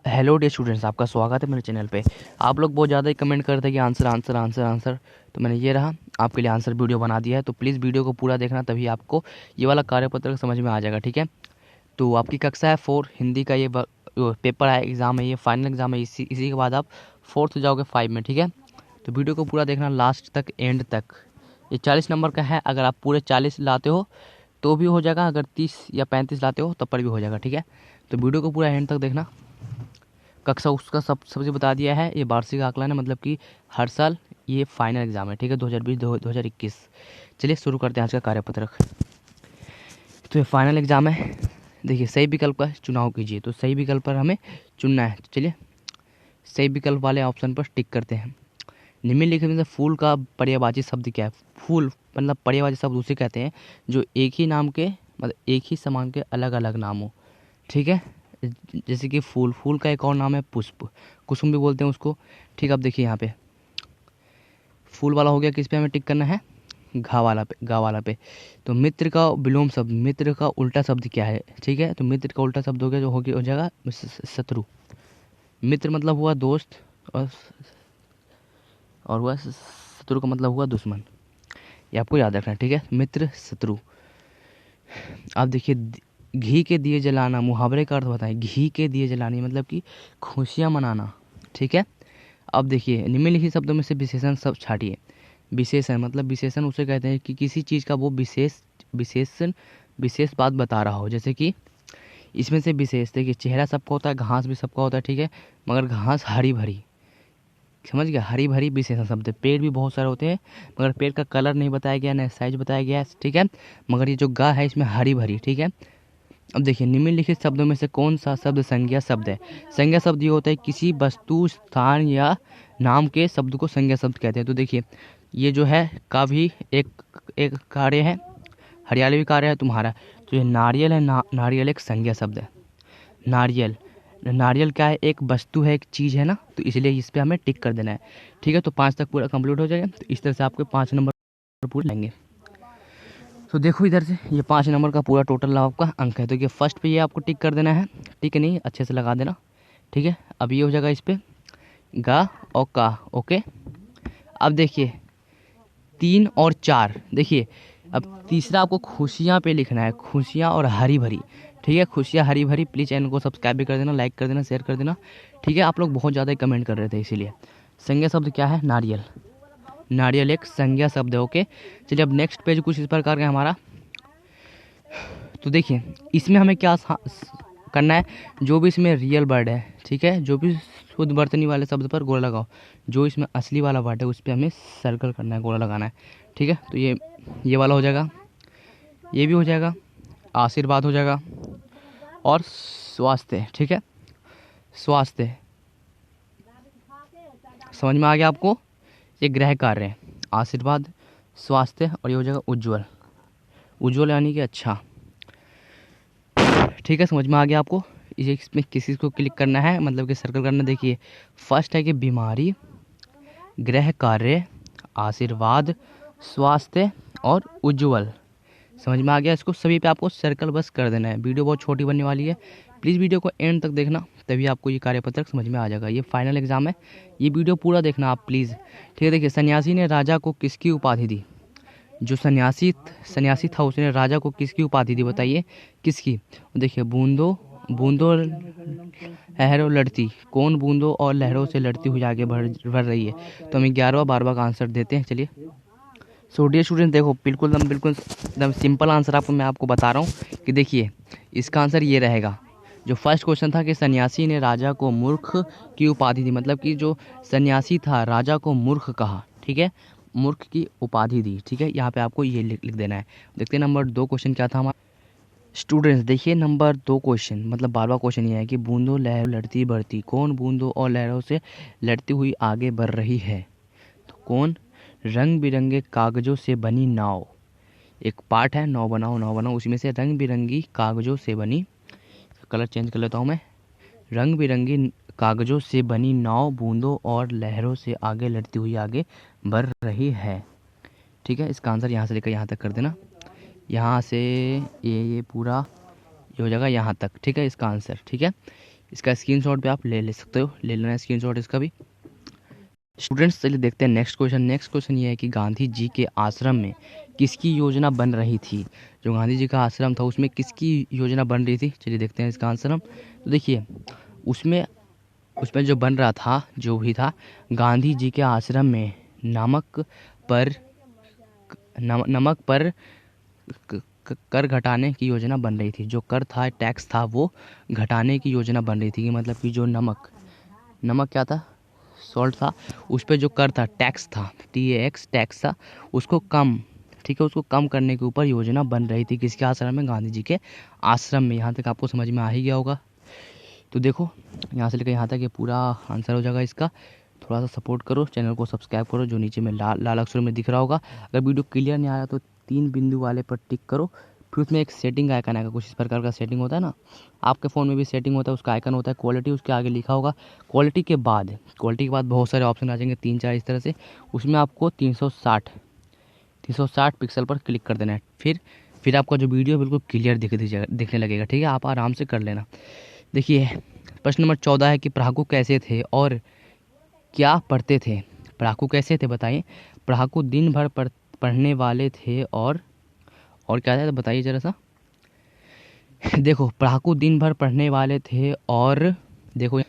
Hello dear students, आपका स्वागत है मेरे चैनल पे। आप लोग बहुत ज़्यादा ही कमेंट करते हैं कि आंसर आंसर आंसर आंसर, तो मैंने ये रहा आपके लिए आंसर वीडियो बना दिया है। तो प्लीज़ वीडियो को पूरा देखना, तभी आपको ये वाला कार्यपत्र समझ में आ जाएगा, ठीक है। तो आपकी कक्षा है 4 हिंदी का, ये पेपर है, एग्ज़ाम है, ये फाइनल एग्ज़ाम है। इसी के बाद आप 4th जाओगे 5 में, ठीक है। तो वीडियो को पूरा देखना लास्ट तक, एंड तक। ये 40 नंबर का है। अगर आप पूरे 40 लाते हो तो भी हो जाएगा, अगर 30 या 35 लाते हो तब पर भी हो जाएगा, ठीक है। तो वीडियो को पूरा एंड तक देखना। कक्षा उसका सबसे बता दिया है। ये वार्षिक आकलन है, मतलब कि हर साल ये फाइनल एग्जाम है, ठीक है, 2020 2021। चलिए शुरू करते हैं आज का कार्यपत्रक। तो ये फाइनल एग्जाम है। देखिए, सही विकल्प का चुनाव कीजिए। तो सही विकल्प पर हमें चुनना है। चलिए सही विकल्प वाले ऑप्शन पर टिक करते हैं। निम्नलिखित में से फूल का पर्यायवाची शब्द क्या है? फूल मतलब पर्यायवाची शब्द उसे कहते हैं जो एक ही नाम के, मतलब एक ही समान के अलग अलग नाम हो, ठीक है। जैसे कि फूल, फूल का एक और नाम है पुष्प, कुसुम भी बोलते हैं उसको, ठीक है। अब देखिए यहाँ पे फूल वाला हो गया, किस पे हमें टिक करना है? घा वाला पे, गा वाला पे। तो मित्र का विलोम शब्द, मित्र का उल्टा शब्द क्या है? ठीक है, तो मित्र का उल्टा शब्द हो गया, जो हो जाएगा शत्रु। मित्र मतलब हुआ दोस्त, और हुआ शत्रु का मतलब हुआ दुश्मन। ये आपको याद रखना है, ठीक है, मित्र शत्रु। अब देखिए, घी के दिए जलाना, मुहावरे का अर्थ बताएं। घी के दिए जलाने मतलब कि खुशियाँ मनाना, ठीक है। अब देखिए, निम्नलिखित शब्दों में से विशेषण सब छाटिए। विशेषण मतलब विशेषण उसे कहते हैं कि किसी चीज़ का वो विशेषण विशेष बात बता रहा हो। जैसे कि इसमें से विशेष देखिए, चेहरा सबका होता है, घास भी सबका होता है, ठीक है, मगर घास हरी भरी, समझ गया, हरी भरी विशेषण शब्द है। पेड़ भी बहुत सारे होते हैं, मगर पेड़ का कलर नहीं बताया गया, न साइज बताया गया है, ठीक है। मगर ये जो गा है इसमें हरी भरी, ठीक है। अब देखिए, निम्नलिखित शब्दों में से कौन सा शब्द संज्ञा शब्द है? संज्ञा शब्द ये होता है किसी वस्तु, स्थान या नाम के शब्द को संज्ञा शब्द कहते हैं। तो देखिए, ये जो है का भी एक एक कार्य है, हरियाली कार्य है तुम्हारा। तो ये नारियल है, नारियल एक संज्ञा शब्द है। नारियल, नारियल क्या है? एक वस्तु है, एक चीज़ है ना, तो इसलिए इस पे हमें टिक कर देना है, ठीक है। तो 5 तक पूरा कंप्लीट हो जाएगा। तो इस तरह से आपके 5 नंबर पूरे लेंगे। तो देखो इधर से, ये 5 नंबर का पूरा टोटल आपका अंक है। तो ये फर्स्ट पे ये आपको टिक कर देना है, टिक नहीं अच्छे से लगा देना, ठीक है। अब ये हो जाएगा इस पे गा और का, ओके। अब देखिए 3 और 4, देखिए अब तीसरा आपको खुशियाँ पे लिखना है, खुशियाँ और हरी भरी, ठीक है। खुशियाँ हरी भरी। प्लीज़ चैनल को सब्सक्राइब भी कर देना, लाइक कर देना, शेयर कर देना, ठीक है। आप लोग बहुत ज़्यादा कमेंट कर रहे थे, इसीलिए। संज्ञा शब्द क्या है? नारियल। नारियल एक संज्ञा शब्द है, ओके। चलिए अब नेक्स्ट पेज कुछ इस प्रकार का है हमारा। तो देखिए, इसमें हमें क्या करना है? जो भी इसमें रियल वर्ड है, ठीक है, जो भी शुद्ध वर्तनी वाले शब्द पर गोला लगाओ। जो इसमें असली वाला वर्ड है उस पर हमें सर्कल करना है, गोला लगाना है, ठीक है। तो ये वाला हो जाएगा, ये भी हो जाएगा, आशीर्वाद हो जाएगा, और स्वास्थ्य, ठीक है, स्वास्थ्य। समझ में आ गया आपको? ये ग्रह कार्य है, आशीर्वाद, स्वास्थ्य, और ये हो जाएगा उज्ज्वल। उज्ज्वल यानी कि अच्छा, ठीक है। समझ में आ गया आपको? ये इसमें किसी को क्लिक करना है, मतलब कि सर्कल करना। देखिए फर्स्ट है कि बीमारी, ग्रह कार्य, आशीर्वाद, स्वास्थ्य और उज्ज्वल। समझ में आ गया? इसको सभी पे आपको सर्कल बस कर देना है। वीडियो बहुत छोटी बनने वाली है, प्लीज़ वीडियो को एंड तक देखना, तभी आपको ये कार्यपत्रक समझ में आ जाएगा। ये फाइनल एग्जाम है, ये वीडियो पूरा देखना आप प्लीज़, ठीक है। देखिए, सन्यासी ने राजा को किसकी उपाधि दी? जो सन्यासी था उसने राजा को किसकी उपाधि दी? बताइए किसकी? देखिए, बूंदों बूंदों लहरों लड़ती, कौन बूंदों और लहरों से लड़ती हुई आगे बढ़ रही है? तो हम 11वां 12वां का आंसर देते हैं। चलिए, सो डियर स्टूडेंट, देखो बिल्कुल एकदम सिंपल आंसर मैं आपको बता रहा हूँ कि देखिए इसका आंसर ये रहेगा। जो फर्स्ट क्वेश्चन था कि सन्यासी ने राजा को मूर्ख की उपाधि दी, मतलब कि जो सन्यासी था राजा को मूर्ख कहा, ठीक है, मूर्ख की उपाधि दी, ठीक है। यहाँ पे आपको ये लिख देना है। देखते हैं नंबर 2 क्वेश्चन क्या था हमारा। स्टूडेंट्स देखिए, नंबर 2 क्वेश्चन मतलब 12वां क्वेश्चन ये है कि बूंदों लहरों लड़ती बढ़ती, कौन बूंदों और लहरों से लड़ती हुई आगे बढ़ रही है? तो कौन? रंग बिरंगे कागजों से बनी नाव। एक पार्ट है नाव बनाओ नाव बनाओ, उसी में से रंग बिरंगी कागजों से बनी, कलर चेंज कर लेता हूँ मैं, रंग बिरंगी कागजों से बनी नाव बूंदों और लहरों से आगे लड़ती हुई आगे बढ़ रही है, ठीक है। इसका आंसर यहाँ से लेकर यहाँ तक कर देना, यहाँ से ये पूरा ये हो जाएगा यहाँ तक, ठीक है, इसका आंसर, ठीक है। इसका स्क्रीनशॉट भी आप ले सकते हो, ले लेना स्क्रीनशॉट इसका भी। स्टूडेंट्स चलिए देखते हैं नेक्स्ट क्वेश्चन। नेक्स्ट क्वेश्चन ये है कि गांधी जी के आश्रम में किसकी योजना बन रही थी। जो गांधी जी का आश्रम था उसमें किसकी योजना बन रही थी, चलिए देखते हैं इसका आंसर हम। तो देखिए उसमें उसमें जो बन रहा था, जो भी था, गांधी जी के आश्रम में नमक पर कर घटाने की योजना बन रही थी। जो कर था, टैक्स था, वो घटाने की योजना बन रही थी। कि मतलब कि जो नमक क्या था, सॉल्ट था, उस पर जो कर था, टैक्स था, TAX टैक्स था, उसको कम, ठीक है, उसको कम करने के ऊपर योजना बन रही थी। किसके आश्रम में, गांधी जी के आश्रम में। यहाँ तक आपको समझ में आ ही गया होगा। तो देखो यहाँ से लेकर यहाँ तक ये पूरा आंसर हो जाएगा इसका। थोड़ा सा सपोर्ट करो, चैनल को सब्सक्राइब करो, जो नीचे में लाल अक्षरों में दिख रहा होगा। अगर वीडियो क्लियर नहीं आ रहा तो 3 बिंदु वाले पर टिक करो, फिर उसमें एक सेटिंग आइकन आएगा, कुछ इस प्रकार का सेटिंग होता है ना, आपके फ़ोन में भी सेटिंग होता है, उसका आइकन होता है क्वालिटी, उसके आगे लिखा होगा क्वालिटी के बाद बहुत सारे ऑप्शन आ जाएंगे, 3-4 इस तरह से। उसमें आपको 360 पिक्सल पर क्लिक कर देना है। फिर आपका जो वीडियो बिल्कुल क्लियर दिखने लगेगा, ठीक है। आप आराम से कर लेना। देखिए प्रश्न नंबर 14 है कि पढ़ाकू कैसे थे और क्या पढ़ते थे। पढ़ाकू कैसे थे बताइए। पढ़ाकू दिन भर पढ़ने वाले थे और क्या था, तो बताइए ज़रा सा। देखो पढ़ाकू दिन भर पढ़ने वाले थे और देखो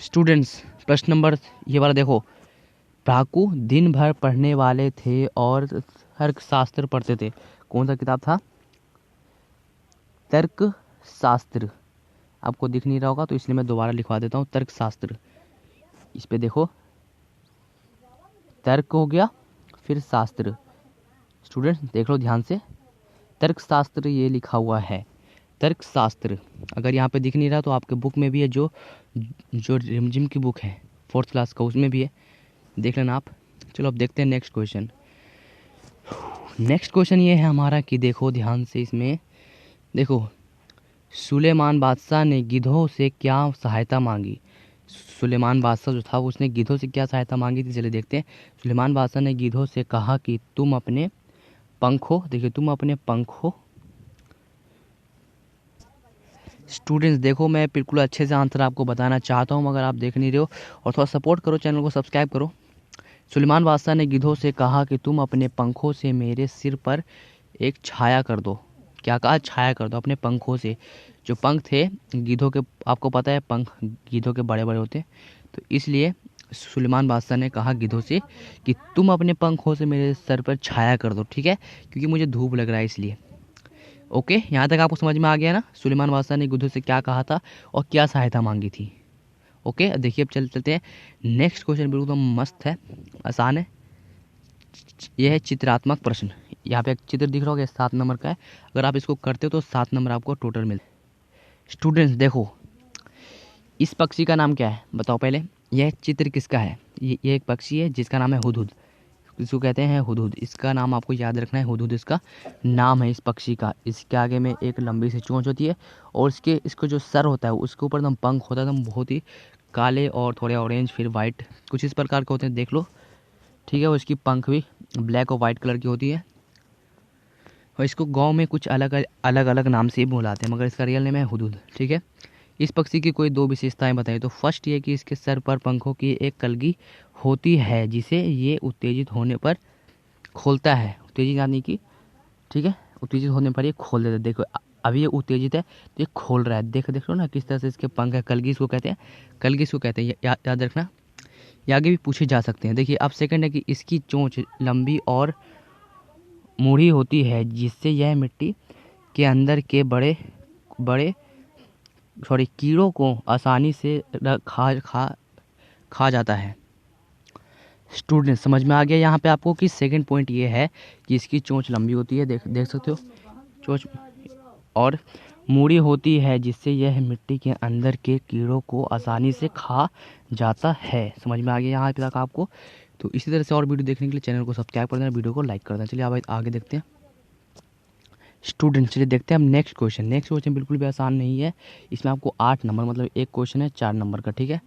स्टूडेंट्स, प्रश्न नंबर ये वाला देखो, पढ़ाकू दिन भर पढ़ने वाले थे और तर्कशास्त्र पढ़ते थे। कौन सा किताब था, तर्कशास्त्र। आपको दिख नहीं रहा होगा तो इसलिए मैं दोबारा लिखवा देता हूँ, तर्कशास्त्र। इस पे देखो, तर्क हो गया, फिर शास्त्र। स्टूडेंट देख लो ध्यान से, तर्कशास्त्र ये लिखा हुआ है, तर्कशास्त्र। अगर यहाँ पे दिख नहीं रहा तो आपके बुक में भी है, जो रिमझिम की बुक है 4th क्लास का, उसमें भी है, देख लेना आप। चलो अब देखते हैं नेक्स्ट क्वेश्चन। नेक्स्ट क्वेश्चन ये है हमारा कि देखो ध्यान से इसमें, देखो सुलेमान बादशाह ने गिद्धों से क्या सहायता मांगी। सुलेमान बादशाह जो था उसने गिद्धों से क्या सहायता मांगी थी, चलिए देखते हैं। सुलेमान बादशाह ने गिद्धों से कहा कि तुम अपने पंखों, देखिए तुम अपने पंखों। स्टूडेंट्स देखो मैं बिल्कुल अच्छे से आंसर आपको बताना चाहता हूँ, मगर आप देख नहीं रहे हो, और थोड़ा सपोर्ट करो, चैनल को सब्सक्राइब करो। सुलेमान बादशाह ने गिद्धों से कहा कि तुम अपने पंखों से मेरे सिर पर एक छाया कर दो। क्या कहा, छाया कर दो अपने पंखों से। जो पंख थे गिद्धों के, आपको पता है पंख गिद्धों के बड़े बड़े होते हैं, तो इसलिए सुलेमान बादशाह ने कहा गिद्धों से कि तुम अपने पंखों से मेरे सर पर छाया कर दो, ठीक है, क्योंकि मुझे धूप लग रहा है इसलिए। ओके, यहाँ तक आपको समझ में आ गया ना, सुलेमान बादशाह ने गिद्धों से क्या कहा था और क्या सहायता मांगी थी। ओके देखिए अब चलते हैं नेक्स्ट क्वेश्चन, बिल्कुल तो मस्त है, आसान है। यह है चित्रात्मक प्रश्न। यहाँ पे एक चित्र दिख रहा होगा, 7 नंबर का है। अगर आप इसको करते हो तो 7 नंबर आपको टोटल मिलते। स्टूडेंट्स देखो इस पक्षी का नाम क्या है बताओ पहले। यह चित्र किसका है, ये एक पक्षी है जिसका नाम है हुदहुद। इसको कहते हैं हुदहुद, इसका नाम आपको याद रखना है, हुदहुद इसका नाम है इस पक्षी का। इसके आगे में एक लंबी सी चोंच होती है और इसको जो सर होता है उसके ऊपर एकदम पंख होता है, एकदम बहुत ही काले और थोड़े ऑरेंज फिर वाइट कुछ इस प्रकार के होते हैं, देख लो, ठीक है। और इसकी पंख भी ब्लैक और वाइट कलर की होती है, और इसको गांव में कुछ अलग अलग नाम से बुलाते हैं, मगर इसका रियल नेम है हुदहुद, ठीक है। इस पक्षी की कोई 2 विशेषताएं बताइए। तो फर्स्ट ये कि इसके सर पर पंखों की एक कलगी होती है जिसे ये उत्तेजित होने पर खोलता है। उत्तेजित यानी कि, ठीक है, उत्तेजित होने पर ये खोल देता है। देखो अभी ये उत्तेजित है तो ये खोल रहा है, देख लो ना किस तरह से इसके पंख है, कलगी इसको कहते हैं, कलगी इसको कहते हैं, याद रखना। ये आगे भी पूछे जा सकते हैं। देखिए अब सेकंड है कि इसकी चोंच लंबी और मुड़ी होती है जिससे यह मिट्टी के अंदर के बड़े कीड़ों को आसानी से खा जाता है। स्टूडेंट समझ में आ गया यहाँ पे आपको कि सेकंड पॉइंट ये है कि इसकी चोंच लंबी होती है, देख सकते हो, चोंच और मुड़ी होती है जिससे यह मिट्टी के अंदर के कीड़ों को आसानी से खा जाता है। समझ में आ गया यहाँ तक आपको। तो इसी तरह से और वीडियो देखने के लिए चैनल को सब्सक्राइब कर देना, वीडियो को लाइक कर देना। चलिए अब आगे देखते हैं स्टूडेंट। चलिए देखते हैं हम नेक्स्ट क्वेश्चन। नेक्स्ट क्वेश्चन बिल्कुल भी आसान नहीं है, इसमें आपको 8 नंबर, मतलब एक क्वेश्चन है 4 नंबर का, ठीक है।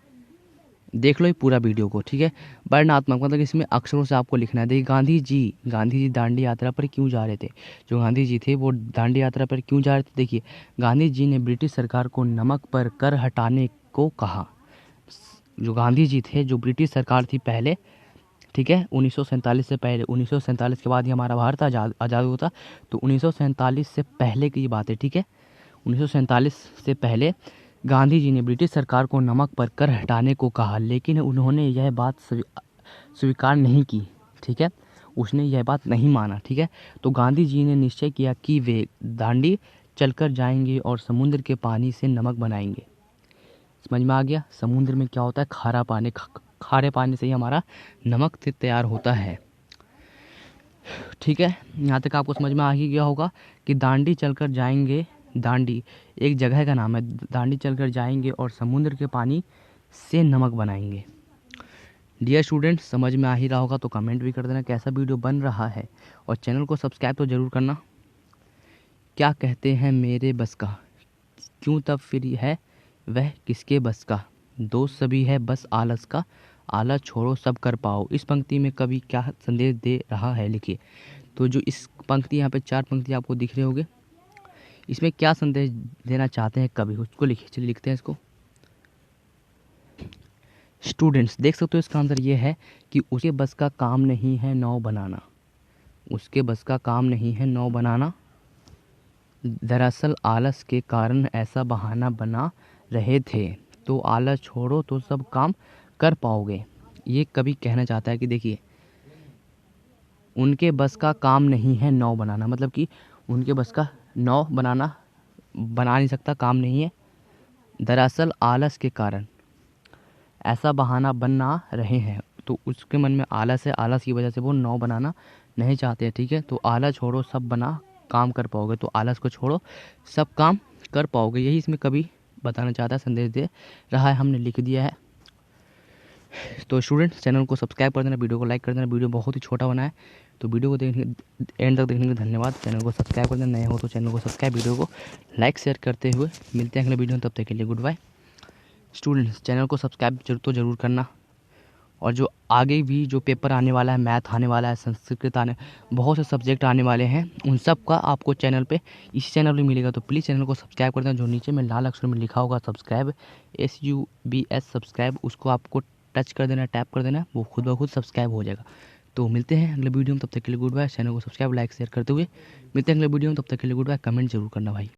देख लो ये पूरा वीडियो को, ठीक है। वर्णनात्मक मतलब इसमें अक्षरों से आपको लिखना है। देखिए गांधी जी दांडी यात्रा पर क्यों जा रहे थे। जो गांधी जी थे वो दांडी यात्रा पर क्यों जा रहे थे। देखिए, गांधी जी ने ब्रिटिश सरकार को नमक पर कर हटाने को कहा। जो गांधी जी थे, जो ब्रिटिश सरकार थी पहले, ठीक है, 1947 से पहले, 1947 के बाद ही हमारा भारत आज़ाद हुआ था। तो 1947 से पहले की बात है, ठीक है। 1947 से पहले गांधी जी ने ब्रिटिश सरकार को नमक पर कर हटाने को कहा, लेकिन उन्होंने यह बात स्वीकार नहीं की, ठीक है। उसने यह बात नहीं माना, ठीक है। तो गांधी जी ने निश्चय किया कि वे दांडी चलकर जाएंगे और समुद्र के पानी से नमक बनाएंगे। समझ में आ गया। समुद्र में क्या होता है, खारा पानी, खारे पानी से ही हमारा नमक तैयार होता है, ठीक है। यहाँ तक आपको समझ में आ ही गया होगा कि दांडी चलकर जाएंगे, दांडी एक जगह का नाम है, दांडी चलकर जाएंगे और समुद्र के पानी से नमक बनाएंगे। डियर स्टूडेंट, समझ में आ ही रहा होगा तो कमेंट भी कर देना कैसा वीडियो बन रहा है, और चैनल को सब्सक्राइब तो ज़रूर करना। क्या कहते हैं मेरे बस का, क्यों तब फिर है वह किसके बस का, दोस्त सभी है बस आलस का, आलस छोड़ो सब कर पाओ। इस पंक्ति में कवि क्या संदेश दे रहा है, लिखिए। तो जो इस पंक्ति, यहाँ पे 4 पंक्ति आपको दिख रहे होंगे, इसमें क्या संदेश देना चाहते हैं कवि, उसको लिखिए। चलिए लिखते हैं इसको। स्टूडेंट्स देख सकते हो इसका आंसर ये है कि उसके बस का काम नहीं है नाव बनाना, उसके बस का काम नहीं है नाव बनाना, दरअसल आलस के कारण ऐसा बहाना बना रहे थे, तो आलस छोड़ो तो सब काम कर पाओगे। ये कवि कहना चाहता है कि देखिए, उनके बस का काम नहीं है नाव बनाना, मतलब कि उनके बस का नाव बनाना, बना नहीं सकता, काम नहीं है। दरअसल आलस के कारण ऐसा बहाना बना रहे हैं, तो उसके मन में आलस है, आलस की वजह से वो नाव बनाना नहीं चाहते, ठीक है। तो आलस छोड़ो सब बना काम कर पाओगे, तो आलस को छोड़ो सब काम कर पाओगे, यही इसमें कवि बताना चाहता है, संदेश दे रहा है, हमने लिख दिया है। तो स्टूडेंट्स चैनल को सब्सक्राइब कर देना, वीडियो को लाइक कर देना। वीडियो बहुत ही छोटा बना है, तो वीडियो को देखने एंड तक देखने के लिए धन्यवाद। चैनल को सब्सक्राइब कर देना, नए हो तो चैनल को सब्सक्राइब, वीडियो को लाइक शेयर करते हुए मिलते हैं अगले वीडियो में, तब तक के लिए गुड बाय। स्टूडेंट्स चैनल को सब्सक्राइब ज़रूर करना, और जो आगे भी जो पेपर आने वाला है, मैथ आने वाला है, संस्कृत आने, बहुत से सब्जेक्ट आने वाले हैं, उन सब का आपको चैनल पे, इसी चैनल पे मिलेगा। तो प्लीज़ चैनल को सब्सक्राइब कर देना। जो नीचे में लाल अक्षर में लिखा होगा सब्सक्राइब, SUBS सब्सक्राइब, उसको आपको टच कर देना, टैप कर देना, वो खुद ब खुद सब्सक्राइब हो जाएगा। तो मिलते हैं अगले वीडियो में, तब तक के लिए गुड बाय। चैनल को सब्सक्राइब लाइक शेयर करते हुए मिलते हैं अगले वीडियो में, तब तक के लिए गुड बाय। कमेंट जरूर करना भाई।